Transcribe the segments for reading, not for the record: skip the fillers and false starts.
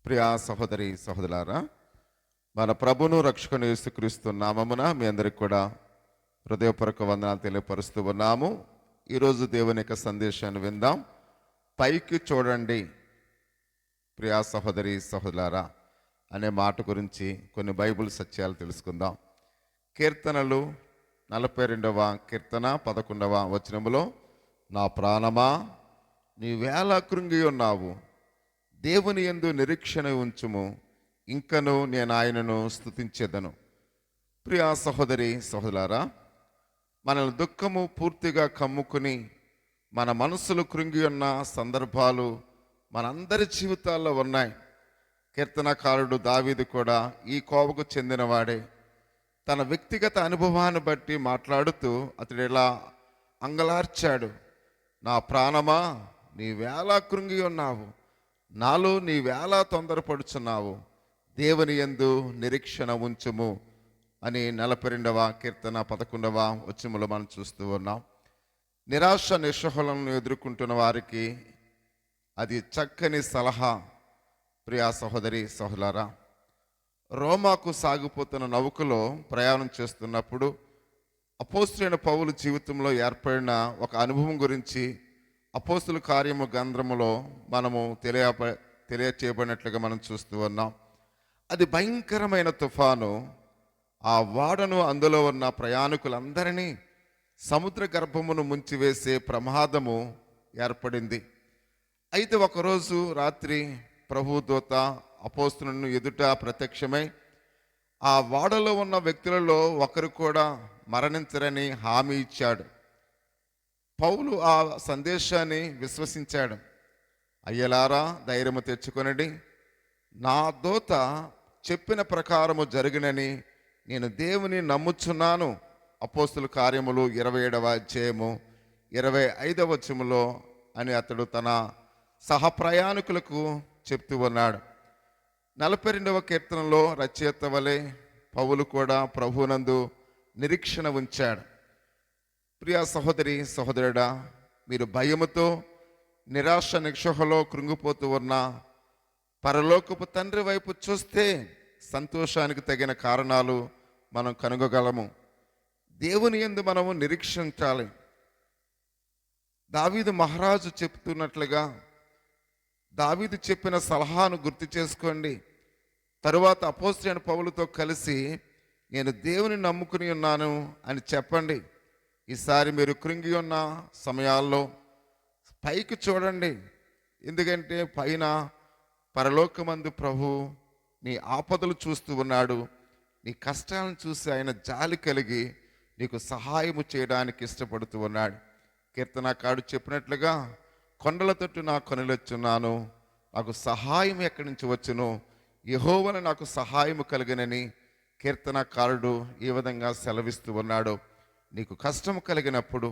ప్రియా సహోదరి సహోదరులారా, మన ప్రభును రక్షకుని యేసుక్రీస్తు నామమున మీ అందరికి కూడా హృదయపూర్వక వందనాలు తెలియపరుస్తూ ఉన్నాము. ఈరోజు దేవుని యొక్క సందేశాన్ని విందాం. పైకి చూడండి ప్రియా సహోదరి సహోదరులారా అనే మాట గురించి కొన్ని బైబిల్ సత్యాలు తెలుసుకుందాం. కీర్తనలు 42వ కీర్తన 11వ వచనములో, నా ప్రాణమా నీవేళ కృంగి ఉన్నావు, దేవుని యందు నిరీక్షణ ఉంచుము, ఇంకను నేను ఆయనను స్తుతించేదను. ప్రియా సహోదరి సహోదరులారా, మనల్ని దుఃఖము పూర్తిగా కమ్ముకుని మన మనసులు కృంగి ఉన్న సందర్భాలు మనందరి జీవితాల్లో ఉన్నాయి. కీర్తనకారుడు దావీదు కూడా ఈ కోవకు చెందినవాడే. తన వ్యక్తిగత అనుభవాన్ని బట్టి మాట్లాడుతూ అతడు ఇలా అంగలార్చాడు, నా ప్రాణమా నీవేళ కృంగి ఉన్నావు, నాలో నీవేళ తొందరపడుచున్నావు, దేవుని యందు నిరీక్షణ ఉంచుము అని 42వ కీర్తన 11వ వచనములో మనం చూస్తూ ఉన్నాం. నిరాశ నిస్పృహలను ఎదుర్కొంటున్న వారికి అది చక్కని సలహా. ప్రియా సహోదరి సహోదరులారా, రోమాకు సాగిపోతున్న నౌకలో ప్రయాణం చేస్తున్నప్పుడు అపోస్తలుడైన పౌలు జీవితంలో ఏర్పడిన ఒక అనుభవం గురించి అపోస్తల కార్యము గ్రంథములో మనము తెలియచేయబడినట్లుగా మనం చూస్తూ ఉన్నాం. అది భయంకరమైన తుఫాను. ఆ వాడను అందులో ఉన్న ప్రయాణికులందరినీ సముద్ర గర్భమును ముంచివేసే ప్రమాదము ఏర్పడింది. అయితే ఒకరోజు రాత్రి ప్రభు దూత అపోస్తలుని ఎదుట ప్రత్యక్షమై ఆ వాడలో ఉన్న వ్యక్తులలో ఒకరు కూడా మరణించరని హామీ ఇచ్చాడు. పౌలు ఆ సందేశాన్ని విశ్వసించాడు. అయ్యలారా, ధైర్యము తెచ్చుకొనడి, నా దూత చెప్పిన ప్రకారము జరిగినని నేను దేవుని నమ్ముచున్నాను. అపోస్తల కార్యములు 27వ అధ్యాయము 25వ వచనములో అని అతడు తన సహప్రయాణికులకు చెప్తూ ఉన్నాడు. 42వ కీర్తనలో రచయిత వలె పౌలు కూడా ప్రభువునందు నిరీక్షణ ఉంచాడు. ప్రియా సహోదరి సహోదరుడా, మీరు భయముతో నిరాశ నిక్షోహలో కృంగిపోతూ ఉన్న పరలోకపు తండ్రి వైపు చూస్తే సంతోషానికి తగిన కారణాలు మనం కనుగొగలము. దేవుని యందు మనము నిరీక్షించాలి. దావీదు మహారాజు చెప్తున్నట్లుగా దావీదు చెప్పిన సలహాను గుర్తు చేసుకోండి. తరువాత అపోస్తలుడైన పౌలుతో కలిసి నేను దేవుని నమ్ముకుని ఉన్నాను అని చెప్పండి. ఈసారి మీరు కృంగి ఉన్న సమయాల్లో పైకి చూడండి. ఎందుకంటే పైన పరలోకమందు ప్రభు నీ ఆపదలు చూస్తూ ఉన్నాడు. నీ కష్టాలను చూసి ఆయన జాలి కలిగి నీకు సహాయము చేయడానికి ఇష్టపడుతూ ఉన్నాడు. కీర్తనకారుడు చెప్పినట్లుగా, కొండల తట్టు నా కనులొచ్చున్నాను, నాకు సహాయం ఎక్కడి నుంచి వచ్చును, యెహోవాను నాకు సహాయము కలిగినని కీర్తనకారుడు ఈ విధంగా సెలవిస్తూ ఉన్నాడు. నీకు కష్టం కలిగినప్పుడు,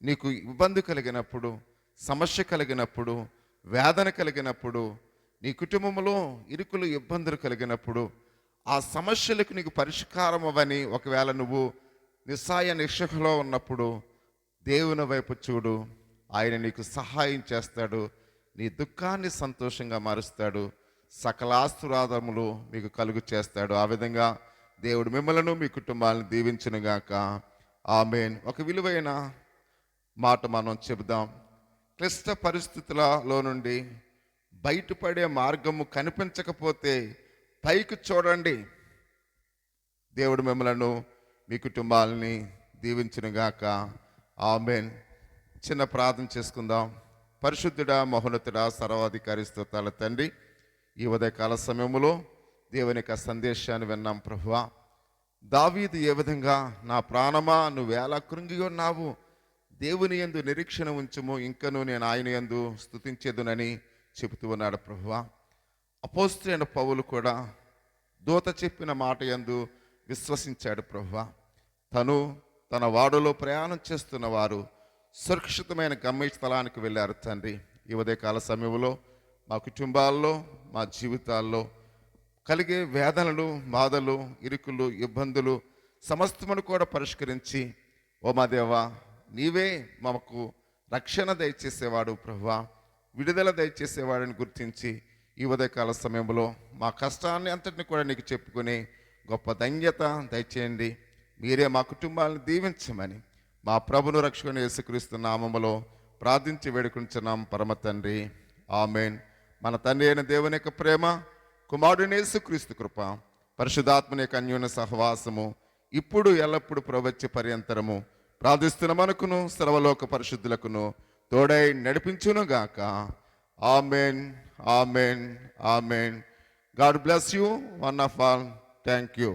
నీకు ఇబ్బంది కలిగినప్పుడు, సమస్య కలిగినప్పుడు, వేదన కలిగినప్పుడు, నీ కుటుంబంలో ఇరుకులు ఇబ్బందులు కలిగినప్పుడు, ఆ సమస్యలకు నీకు పరిష్కారం అవ్వని ఒకవేళ నువ్వు నిస్సాయ నిస్పృహలో ఉన్నప్పుడు దేవుని వైపు చూడు. ఆయన నీకు సహాయం చేస్తాడు, నీ దుఃఖాన్ని సంతోషంగా మారుస్తాడు, సకల ఆశీర్వాదములు మీకు కలుగు చేస్తాడు. ఆ విధంగా దేవుడు మిమ్మలను మీ కుటుంబాలను దీవించునుగాక. ఆమేన్. ఒక విలువైన మాట మనం చెబుదాం. క్లిష్ట పరిస్థితులలో నుండి బయటపడే మార్గము కనిపించకపోతే పైకి చూడండి. దేవుడు మిమ్మలను మీ కుటుంబాలని దీవించునుగాక. ఆమేన్. చిన్న ప్రార్థన చేసుకుందాం. పరిశుద్ధుడా, మహోన్నతుడా, సర్వాధికారి స్తోత్రాల తండ్రి, ఈ ఉదయకాల సమయంలో దేవుని యొక్క సందేశాన్ని విన్నాం ప్రభువా. దావీదు ఏ విధంగా, నా ప్రాణమా నువ్వేలా కృంగి ఉన్నావు, దేవుని యందు నిరీక్షణ ఉంచుము, ఇంకను నేను ఆయన యందు స్తుతించేదునని చెబుతూ ఉన్నాడు ప్రభువా. అపోస్తలుడైన పౌలు కూడా దూత చెప్పిన మాట యందు విశ్వసించాడు ప్రభువా. తను తన వాడులో ప్రయాణం చేస్తున్న వారు సురక్షితమైన గమ్యస్థలానికి వెళ్ళారు తండ్రి. ఈ ఉదయకాల సమయంలో మా కుటుంబాల్లో, మా జీవితాల్లో కలిగే వేదనలు, బాధలు, ఇరుకులు, ఇబ్బందులు సమస్తమును కూడా పరిష్కరించి, ఓ మా దేవా, నీవే మాకు రక్షణ దయచేసేవాడు ప్రభువా, విడుదల దయచేసేవాడని గుర్తించి ఈ ఉదయకాల సమయంలో మా కష్టాన్ని అంతటిని కూడా నీకు చెప్పుకొని గొప్ప ధన్యత దయచేయండి. మీరే మా కుటుంబాలను దీవించమని మా ప్రభును రక్షకుని యేసుక్రీస్తు నామములో ప్రార్థించి వేడుకుంటున్నాం పరమ తండ్రి, ఆమెన్. మన తండ్రి అయిన దేవుని యొక్క ప్రేమ, కుమారుడైన యేసుక్రీస్తు కృప, పరిశుద్ధాత్మని యొక్క అన్యోన్య సహవాసము ఇప్పుడు ఎల్లప్పుడు ప్రవచ్చి పర్యంతరము ప్రార్థిస్తున్న మనకును సర్వలోక పరిశుద్ధులకును తోడై నడిపించునుగాక. Amen, amen, amen. God bless you one of all. Thank you.